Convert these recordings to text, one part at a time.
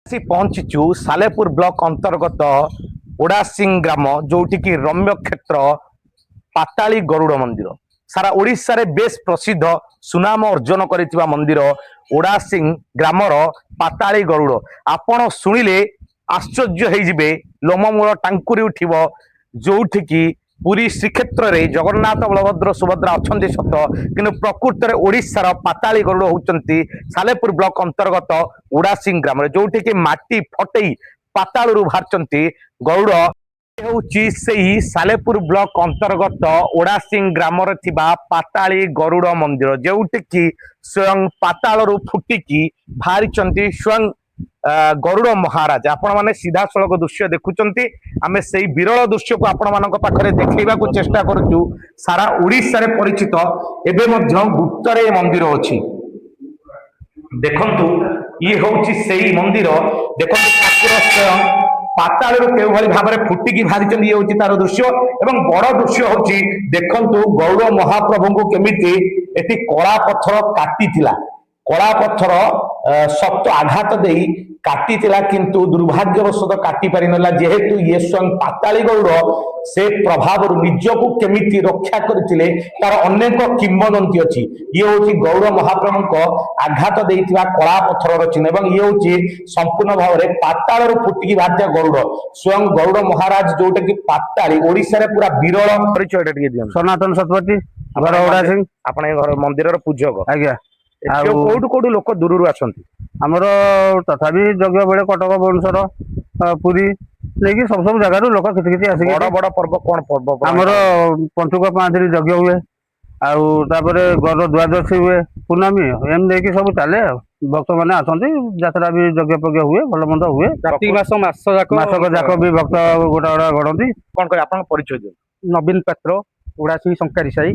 ଆସି ପହଞ୍ଚିଛୁ ସାଲେପୁର ବ୍ଲକ ଅନ୍ତର୍ଗତ ଓଡାସିଂ ଗ୍ରାମ, ଯୋଉଠି କି ରମ୍ୟ କ୍ଷେତ୍ର ପାତାଳି ଗରୁଡ ମନ୍ଦିର ସାରା ଓଡ଼ିଶାରେ ବେଶ ପ୍ରସିଦ୍ଧ ସୁନାମ ଅର୍ଜନ କରିଥିବା ମନ୍ଦିର ଓଡାସିଂ ଗ୍ରାମର ପାତାଳି ଗରୁଡ। ଆପଣ ଶୁଣିଲେ ଆଶ୍ଚର୍ଯ୍ୟ ହେଇଯିବେ, ଲୋମମୂଳ ଟାଙ୍କୁରି ଉଠିବ। ଯୋଉଠିକି ପୁରୀ ଶ୍ରୀକ୍ଷେତ୍ରରେ ଜଗନ୍ନାଥ ବଳଭଦ୍ର ସୁଭଦ୍ରା ଅଛନ୍ତି ସତ, କିନ୍ତୁ ପ୍ରକୃତରେ ଓଡ଼ିଶାର ପାତାଳି ଗରୁଡ ହେଉଛନ୍ତି ସାଲେପୁର ବ୍ଲକ ଅନ୍ତର୍ଗତ ଓଡାସିଂ ଗ୍ରାମରେ, ଯୋଉଠିକି ମାଟି ଫଟେଇ ପାତାଳରୁ ବାହାରିଛନ୍ତି ଗରୁଡ। ହେଉଛି ସେହି ସାଲେପୁର ବ୍ଲକ ଅନ୍ତର୍ଗତ ଓଡାସିଂ ଗ୍ରାମରେ ଥିବା ପାତାଳି ଗରୁଡ ମନ୍ଦିର, ଯେଉଁଠିକି ସ୍ୱୟଂ ପାତାଳରୁ ଫୁଟିକି ବାହାରିଛନ୍ତି ସ୍ୱୟଂ ଗରୁଡ ମହାରାଜ। ଆପଣ ମାନେ ସିଧାସଳଖ ଦୃଶ୍ୟ ଦେଖୁଛନ୍ତି, ଆମେ ସେଇ ବିରଳ ଦୃଶ୍ୟକୁ ଆପଣ ମାନଙ୍କ ପାଖରେ ଦେଖେଇବାକୁ ଚେଷ୍ଟା କରୁଛୁ। ସାରା ଓଡ଼ିଶାରେ ପରିଚିତ, ଏବେ ମଧ୍ୟ ଗୁପ୍ତରେ ମନ୍ଦିର ଅଛି। ଦେଖନ୍ତୁ, ଇଏ ହଉଛି ସେଇ ମନ୍ଦିର। ଦେଖନ୍ତୁ ଠାକୁର ସ୍ୱୟଂ ପାତାଳରୁ କେଉଁଭଳି ଭାବରେ ଫୁଟିକି ବାହାରିଛନ୍ତି, ଇଏ ହଉଛି ତାର ଦୃଶ୍ୟ। ଏବଂ ବଡ ଦୃଶ୍ୟ ହଉଛି, ଦେଖନ୍ତୁ ଗରୁଡ ମହାପ୍ରଭୁଙ୍କୁ କେମିତି ଏଠି କଳା ପଥର କାଟିଥିଲା। କଳା ପଥର ଶକ୍ତ ଆଘାତ ଦେଇ କାଟିଥିଲା, କିନ୍ତୁ ଦୁର୍ଭାଗ୍ୟବଶତଃ କାଟି ପାରିନଥିଲା। ଯେହେତୁ ଇଏ ସ୍ୱୟଂ ପାତାଳି ଗରୁଡ, ସେ ପ୍ରଭାବରୁ ନିଜକୁ କେମିତି ରକ୍ଷା କରିଥିଲେ ତାର ଅନେକ କିମ୍ବଦନ୍ତୀ ଅଛି। ଇଏ ହଉଛି ଗରୁଡ ମହାପ୍ରଭୁଙ୍କ ଆଘାତ ଦେଇଥିବା କଳା ପଥରର ଚିହ୍ନ, ଏବଂ ଇଏ ହଉଛି ସମ୍ପୂର୍ଣ୍ଣ ଭାବରେ ପାତାଳରୁ ଫୁଟିକି ବାହାରିଥିବା ଗରୁଡ, ସ୍ୱୟଂ ଗରୁଡ ମହାରାଜ, ଯୋଉଟା କି ପାତାଳି ଓଡ଼ିଶାରେ ପୁରା ବିରଳ। ପରିଚୟ ଟା ଟିକେ ଦିଅନ୍ତୁ। ସନାତନ ଶତପଥୀ, ଘର ଓଡାସିଂ। ଆପଣ ଏ ଘର ମନ୍ଦିରର ପୂଜକ। ଆଜ୍ଞା। ଆଉ କୋଉଠୁ କୋଉଠୁ ଲୋକ ଦୂରରୁ ଆସନ୍ତି? ଆମର ତଥାପି ଯଜ୍ଞ ବେଳେ କଟକ, ଭୁବନେଶ୍ୱର, ପୁରୀ ନେଇକି ସବୁ ସବୁ ଜାଗାରୁ ଲୋକ କିଛି କିଛି ଆସିକି। ବଡ ବଡ ପର୍ବ କଣ ପର୍ବ? ଆମର ପଞ୍ଚୁକ 5 ଦିନ ଯଜ୍ଞ ହୁଏ, ଆଉ ତାପରେ ଗର ଦ୍ୱାଦଶୀ ହୁଏ, ପୂର୍ଣ୍ଣମୀ, ଏମିତି ନେଇକି ସବୁ ଚାଲେ। ଆଉ ଭକ୍ତ ମାନେ ଆସନ୍ତି, ଯାତ୍ରା ବି ଯଜ୍ଞ ଫଜ୍ଞ ହୁଏ, ଭଲ ମନ୍ଦ ହୁଏ। ମାସକ ଯାକ ବି ଭକ୍ତ ଗୋଟା ଗୋଟା ଗଢନ୍ତି। କଣ କହିବେ, ଆପଣଙ୍କ ପରିଚୟ ଦିଅନ୍ତୁ। ନବୀନ ପାତ୍ର, ଓଡାସିଂ ଶଙ୍କାରୀ ସାହି।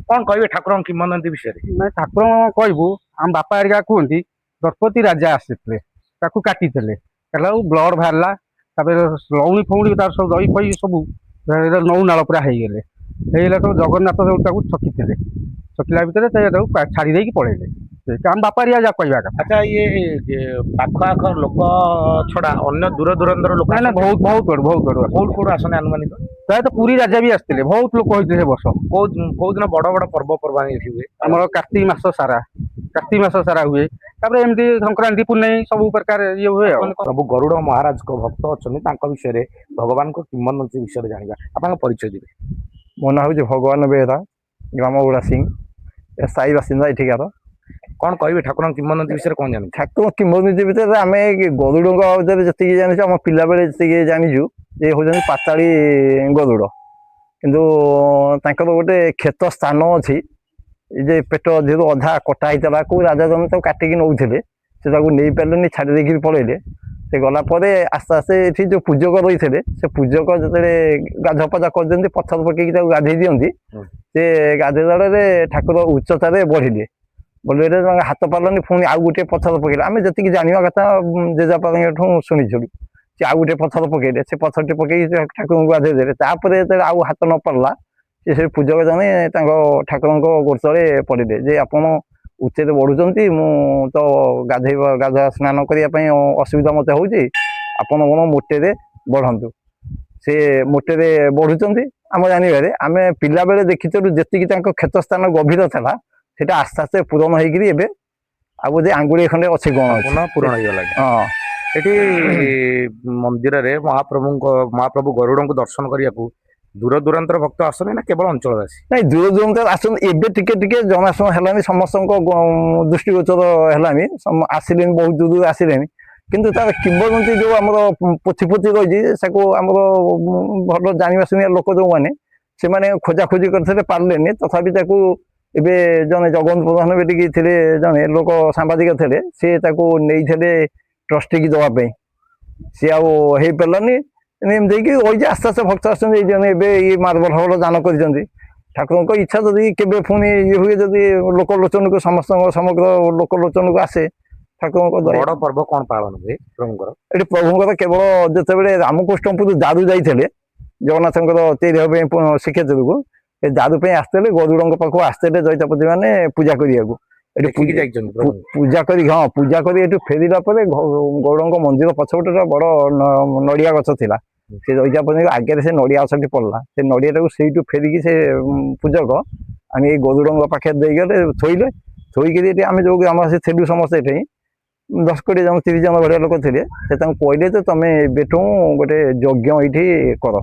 କଣ କହିବେ ଠାକୁରଙ୍କ କିମ୍ବଦନ୍ତୀ ବିଷୟରେ? ନାଇଁ, ଠାକୁର କହିବୁ, ଆମ ବାପା ହେରିକା କୁହନ୍ତି ଦ୍ରୌପଦୀ ରାଜା ଆସିଥିଲେ, ତାକୁ କାଟିଥିଲେ, ହେଲା ବ୍ଲଡ ବାହାରିଲା, ତାପରେ ଲଉଣୀ ଫଉଣୀ ତାର ସବୁ ଦହି ଫହି ସବୁ ନଉ ନାଳ ପୁରା ହେଇଗଲେ। ସବୁ ଜଗନ୍ନାଥ ତାକୁ ଛକିଥିଲେ, ଛକିଲା ଭିତରେ ତାକୁ ଛାଡି ଦେଇକି ପଳେଇଲେ। ଆମ ବାପା ହେରିକା ଯାହା କହିବା କଥା। ଆଚ୍ଛା, ଇଏ ପାଖ ଆଖ ଲୋକ ଛଡା ଅନ୍ୟ ଦୂର ଦୂରାନ୍ତର ଲୋକ? ନାଇଁ, ବହୁତ ବହୁତ କୋଉଠୁ କୋଉଠୁ ଆସନ୍ତି ଆନୁମାନିକ? ପ୍ରାୟତଃ ପୁରୀ ରାଜା ବି ଆସିଥିଲେ, ବହୁତ ଲୋକ ହେଇଥିଲେ ଏ ବର୍ଷ। କୋଉ ଦିନ ବଡ ବଡ ପର୍ବପର୍ବାଣି ଏଠି ହୁଏ? ଆମର କାର୍ତ୍ତିକ ମାସ ସାରା ହୁଏ। ତାପରେ ଏମିତି ସଂକ୍ରାନ୍ତି, ପୁନେଇ, ସବୁ ପ୍ରକାର ଇଏ ହୁଏ। ଆଉ ପ୍ରଭୁ ଗରୁଡ ମହାରାଜଙ୍କ ଭକ୍ତ ଅଛନ୍ତି, ତାଙ୍କ ବିଷୟରେ, ଭଗବାନଙ୍କ କିମ୍ବଦନ୍ତୀ ବିଷୟରେ ଜାଣିବା। ଆପଣଙ୍କ ପରିଚୟ ଦେବେ। ମୋ ନାଁ ହଉଛି ଭଗବାନ ବେହେରା, ଗ୍ରାମ ଓଡାସିଂ, ସ୍ଥାୟୀ ବାସିନ୍ଦା ଏଠିକାର। କଣ କହିବେ ଠାକୁରଙ୍କ କିମ୍ବଦନ୍ତୀ ବିଷୟରେ? କଣ ଜାଣିବେ ଠାକୁରଙ୍କ କିମ୍ବଦନ୍ତୀ ଭିତରେ? ଆମେ ଗରୁଡଙ୍କ ଭିତରେ ଯେତିକି ଜାଣିଛୁ, ଆମ ପିଲାବେଳେ ଯେତିକି ଜାଣିଛୁ, ଯେ ହଉଛନ୍ତି ପାତାଳି ଗରୁଡ। କିନ୍ତୁ ତାଙ୍କର ଗୋଟେ କ୍ଷତ ସ୍ଥାନ ଅଛି, ଯେ ପେଟ ଦେହରୁ ଅଧା କଟା ହେଇଥିଲା, କୋଉ ରାଜା ଜଣେ ତାକୁ କାଟିକି ନଉଥିଲେ, ସେ ତାକୁ ନେଇ ପାରିଲେନି, ଛାଡି ଦେଇକି ପଳେଇଲେ। ସେ ଗଲା ପରେ ଆସ୍ତେ ଆସ୍ତେ ଏଠି ଯୋଉ ପୂଜକ ରହିଥିଲେ, ସେ ପୂଜକ ଯେତେବେଳେ ଗାଧୁଆ ପାଧୁଆ କରିଦିଅନ୍ତି, ପଥର ପକେଇକି ତାକୁ ଗାଧେଇ ଦିଅନ୍ତି, ସେ ଗାଧେଇଲା ବେଳେ ଠାକୁର ଉଚ୍ଚତାରେ ବଢିଲେ। ତାଙ୍କ ହାତ ପାରିଲନି, ପୁଣି ଆଉ ଗୋଟେ ପଥର ପକେଇଲେ। ଆମେ ଯେତିକି ଜାଣିବା କଥା ଜେଜେବାପାଙ୍କଠୁ ଶୁଣିଛୁ, ସେ ଆଉ ଗୋଟେ ପଥର ପକେଇଲେ, ସେ ପଥରଟି ପକେଇକି ଠାକୁରଙ୍କୁ ଗାଧେଇ ଦେଲେ। ତାପରେ ଯେତେବେଳେ ଆଉ ହାତ ନ ପାରିଲା, ସେ ପୂଜକ ଜଣେ ତାଙ୍କ ଠାକୁରଙ୍କ ଗୋଡତଳେ ପଡିଲେ, ଯେ ଆପଣ ଉଚ୍ଚରେ ବଢୁଛନ୍ତି, ମୁଁ ତ ଗାଧୁଆ ସ୍ନାନ କରିବା ପାଇଁ ଅସୁବିଧା ମତେ ହଉଛି, ଆପଣ କଣ ମୋଟେରେ ବଢନ୍ତୁ। ସେ ମୋଟେରେ ବଢୁଛନ୍ତି। ଆମ ଜାଣିବାରେ ଆମେ ପିଲାବେଳେ ଦେଖିଥିଲୁ, ଯେତିକି ତାଙ୍କ କ୍ଷତ ସ୍ଥାନ ଗଭୀର ଥିଲା, ସେଟା ଆସ୍ତେ ଆସ୍ତେ ପୂରଣ ହେଇକିରି ଏବେ ଆଉ ବୋଧେ ଆଙ୍ଗୁଳି ଖଣ୍ଡେ ଅଛି, କଣ ପୂରଣ ହେଇଗଲାଣି। ହଁ, ଏଠି ମନ୍ଦିରରେ ମହାପ୍ରଭୁ ଗରୁଡଙ୍କୁ ଦର୍ଶନ କରିବାକୁ ଦୂର ଦୂରାନ୍ତର ଭକ୍ତ ଆସନ୍ତି ନା କେବଳ ଅଞ୍ଚଳବାସୀ? ନାଇଁ, ଦୂର ଦୂରାନ୍ତ ଆସନ୍ତି। ଏବେ ଟିକେ ଟିକେ ଜଣାଶୁଣା ହେଲାନି, ସମସ୍ତଙ୍କ ଦୃଷ୍ଟିଗୋଚର ହେଲାନି, ଆସିଲେନି, ବହୁତ ଦୂରରୁ ଆସିଲେନି। କିନ୍ତୁ ତାର କିମ୍ବଦନ୍ତୀ ଯୋଉ ଆମର ପୋଥି ରହିଛି, ତାକୁ ଆମର ଭଲ ଜାଣିବା ଶୁଣିବା ଲୋକ ଯୋଉମାନେ, ସେମାନେ ଖୋଜାଖୋଜି କରିଥିଲେ, ପାରିଲେନି। ତଥାପି ତାକୁ ଏବେ ଜଣେ ଜଗବନ୍ଧୁ ପ୍ରଧାନ ଟିକେ ଥିଲେ, ଜଣେ ଲୋକ ସାମ୍ବାଦିକ ଥିଲେ, ସେ ତାକୁ ନେଇଥିଲେ ଟ୍ରଷ୍ଟିକି ଦେବା ପାଇଁ। ସିଏ ଆଉ ହେଇପାରିଲାନି, ଏମିତି ହେଇକି ରହିଛି। ଆସ୍ତେ ଆସ୍ତେ ଭକ୍ତ ଆସୁଛନ୍ତି। ଏବେ ଏଇ ମାର୍ବଲ ଫାର୍ବଲ ଦାନ କରିଛନ୍ତି। ଠାକୁରଙ୍କ ଇଚ୍ଛା, ଯଦି କେବେ ପୁଣି ଇଏ ହୁଏ, ଯଦି ଲୋକଲୋଚନକୁ, ସମସ୍ତଙ୍କ ସମଗ୍ର ଲୋକଲୋଚନକୁ ଆସେ, ଠାକୁରଙ୍କ ବଡ ପର୍ବ କଣ ପାଳନ ହୁଏ ପ୍ରଭୁଙ୍କର? ଏଠି ପ୍ରଭୁଙ୍କର କେବଳ ଯେତେବେଳେ ରାମକୃଷ୍ଣପୁର ଦାରୁ ଯାଇଥିଲେ ଜଗନ୍ନାଥଙ୍କର ତିଆରି ହେବା ପାଇଁ ଶ୍ରୀକ୍ଷେତ୍ରକୁ, ଏ ଦାରୁ ପାଇଁ ଆସିଥିଲେ, ଗରୁଡଙ୍କ ପାଖକୁ ଆସିଥିଲେ ଦଇତାପତି ମାନେ ପୂଜା କରିବାକୁ। ଏଠି ଦେଖିକି ଯାଇଛନ୍ତି ପ୍ରଭୁ। ପୂଜା କରି ହଁ ପୂଜା କରି ଏଠୁ ଫେରିଲା ପରେ ଗୌଡ଼ଙ୍କ ମନ୍ଦିର ପଛପଟେ ଗୋଟେ ବଡ ନଡିଆ ଗଛ ଥିଲା। ସେ ରହିବା ପର୍ଯ୍ୟନ୍ତ ଆଗରେ ସେ ନଡିଆ ଗଛଟି ପଡିଲା। ସେ ନଡିଆଟାକୁ ସେଇଠୁ ଫେରିକି ସେ ପୂଜକ ଆମେ ଏଇ ଗରୁଡଙ୍କ ପାଖରେ ଦେଇଗଲେ ଥୋଇଲେ। ଥୋଇକିରି ଏଠି ଆମେ ଯୋଉ ଗ୍ରାମ ଆସି ଥିଲୁ ସମସ୍ତେ ଏଠି 10-20 ଜଣ 30 ଜଣ ଭଳିଆ ଲୋକ ଥିଲେ। ସେ ତାଙ୍କୁ କହିଲେ ଯେ ତମେ ଏବେଠୁ ଗୋଟେ ଯଜ୍ଞ ଏଇଠି କର।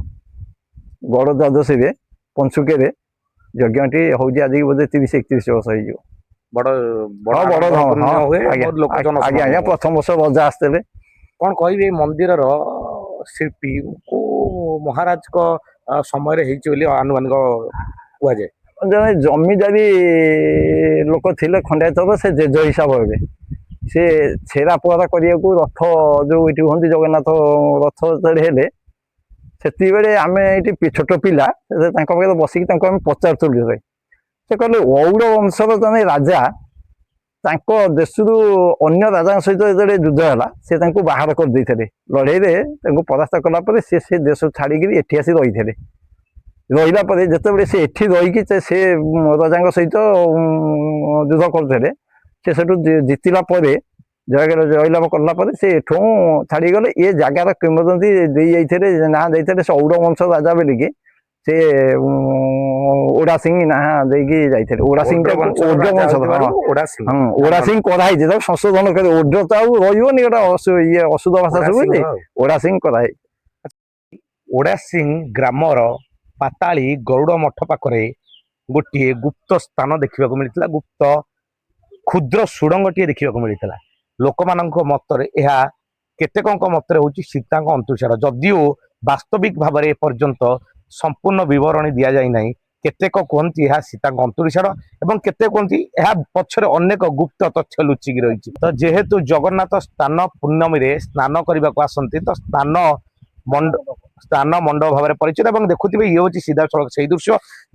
ଗଡ଼ ଦ୍ୱାଦଶୀରେ ପଞ୍ଚୁକେରେ ଯଜ୍ଞଟି ହଉଛି ଆଜି ବୋଧେ 30-31 ବର୍ଷ ହେଇଯିବ। ବଡ ବଡ ହଁ ବଡ ଆଡମ୍ବରପୂର୍ଣ୍ଣ ହଁ ହୁଏ, ଆଜ୍ଞା ବହୁତ ଲୋକ ଆଜ୍ଞା ଜନସମାଗମ ଆଜ୍ଞା ହୁଏ। ପ୍ରଥମ ବର୍ଷ ରଜା ଆସିଥିଲେ। କଣ କହିବି ଏଇ ମନ୍ଦିରର ଶିଳ୍ପୀ କୋଉ ମହାରାଜଙ୍କ ସମୟରେ ହେଇଛି ବୋଲି ଆନୁମାନିକ କୁହାଯାଏ? ଜଣେ ଜମିଦାରୀ ଲୋକ ଥିଲେ ଖଣ୍ଡାୟତ, ସେ ଜେଜ ହିସାବ ହେବେ। ସେ ଛେରା ପହଁରା କରିବାକୁ ରଥ ଯୋଉ ଏଠି ହୁଅନ୍ତି ଜଗନ୍ନାଥ ରଥ ଯେତେବେଳେ ହେଲେ ସେତିକିବେଳେ ଆମେ ଏଇଠି ଛୋଟ ପିଲା ତାଙ୍କ ପାଖରେ ବସିକି ତାଙ୍କୁ ଆମେ ପଚାରୁଥିଲୁ। ସେ କହିଲେ ଔଡ଼ ବଂଶର ଜଣେ ରାଜା ତାଙ୍କ ଦେଶରୁ ଅନ୍ୟ ରାଜାଙ୍କ ସହିତ ଯେତେବେଳେ ଯୁଦ୍ଧ ହେଲା ସେ ତାଙ୍କୁ ବାହାର କରିଦେଇଥିଲେ। ଲଢେଇରେ ତାଙ୍କୁ ପରାସ୍ତ କଲା ପରେ ସେ ଦେଶ ଛାଡିକିରି ଏଠି ଆସି ରହିଥିଲେ। ରହିଲା ପରେ ଯେତେବେଳେ ସେ ଏଠି ରହିକି ସେ ରାଜାଙ୍କ ସହିତ ଯୁଦ୍ଧ କରୁଥିଲେ, ସେ ସେଠୁ ଜିତିଲା ପରେ ଜୟଲାଭ କଲା ପରେ ସେ ଏଠୁ ଛାଡିଗଲେ। ଏ ଜାଗାର କିମ୍ବଦନ୍ତୀ ଦେଇ ଯାଇଥିଲେ, ନାଁ ଦେଇଥିଲେ ସେ ଔଡ଼ ବଂଶ ରାଜା ବୋଲିକି। ସେ ଓଡା ସିଂ ନାଁ ଦେଇକି ଯାଇଥିଲେ। ଓଡା ସିଂ ଟା ଓଡ୍ର ରାଜା ବଂଶର ହୋଇଥିବାରୁ ହଁ ଓଡା ସିଂହ ହଁ ଓଡା ସିଂ କରାହେଇଛି। ତାକୁ ସଂଶୋଧନ କରି ଓଡ୍ର ତ ଆଉ ରହିବନି, ଗୋଟେ ଇଏ ଅଶୁଦ୍ଧ ଭାଷା ଓଡା ସିଂହ ଶୁଭୁଛି। ଆଉ। ଓଡା ସିଂ କରାହେଇଛି। ଓଡାସିଂ ଗ୍ରାମର ପାତାଳି ଗରୁଡ ମଠ ପାଖରେ ଗୋଟିଏ ଗୁପ୍ତ ସ୍ଥାନ ଦେଖିବାକୁ ମିଳିଥିଲା। ଗୁପ୍ତ କ୍ଷୁଦ୍ର ସୁଡଙ୍ଗଟିଏ ଦେଖିବାକୁ ମିଳିଥିଲା। ଲୋକମାନଙ୍କ ମତରେ ଏହା, କେତେକଙ୍କ ମତରେ ହଉଛି ସୀତାଙ୍କ ଅନ୍ତଃସାର। ଯଦିଓ ବାସ୍ତବିକ ଭାବରେ ଏପର୍ଯ୍ୟନ୍ତ ସମ୍ପୂର୍ଣ୍ଣ ବିବରଣୀ ଦିଆଯାଇ ନାହିଁ। କେତେକ କୁହନ୍ତି ଏହା ସୀତାଙ୍କ ଅନ୍ତଃସାର ଏବଂ କେତେ କୁହନ୍ତି ଏହା ପଛରେ ଅନେକ ଗୁପ୍ତ ତଥ୍ୟ ଲୁଚିକି ରହିଛି। ତ ଯେହେତୁ ଜଗନ୍ନାଥ ସ୍ନାନ ପୂର୍ଣ୍ଣମୀରେ ସ୍ନାନ କରିବାକୁ ଆସନ୍ତି, ତ ସ୍ନାନ ମଣ୍ଡପ ଭାବରେ ପରିଚିତ। ଏବଂ ଦେଖୁଥିବେ ଇଏ ହଉଛି ସିଧାସଳଖ ସେଇ ଦୃଶ୍ୟ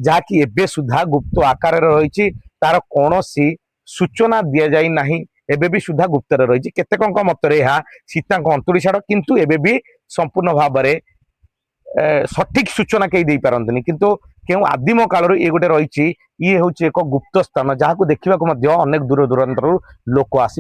ଯାହାକି ଏବେ ସୁଦ୍ଧା ଗୁପ୍ତ ଆକାରରେ ରହିଛି। ତାର କୌଣସି ସୂଚନା ଦିଆଯାଇ ନାହିଁ, ଏବେ ବି ସୁଦ୍ଧା ଗୁପ୍ତରେ ରହିଛି। କେତେକଙ୍କ ମତରେ ଏହା ସୀତାଙ୍କ ଅନ୍ତଃସାର, କିନ୍ତୁ ଏବେ ବି ସମ୍ପୂର୍ଣ୍ଣ ଭାବରେ ସଠିକ ସୂଚନା କେହି ଦେଇପାରନ୍ତିନି। କିନ୍ତୁ କେଉଁ ଆଦିମ କାଳରୁ ଇଏ ଗୋଟେ ରହିଛି। ଇଏ ହଉଛି ଏକ ଗୁପ୍ତ ସ୍ଥାନ, ଯାହାକୁ ଦେଖିବାକୁ ମଧ୍ୟ ଅନେକ ଦୂର ଦୂରାନ୍ତରରୁ ଲୋକ ଆସି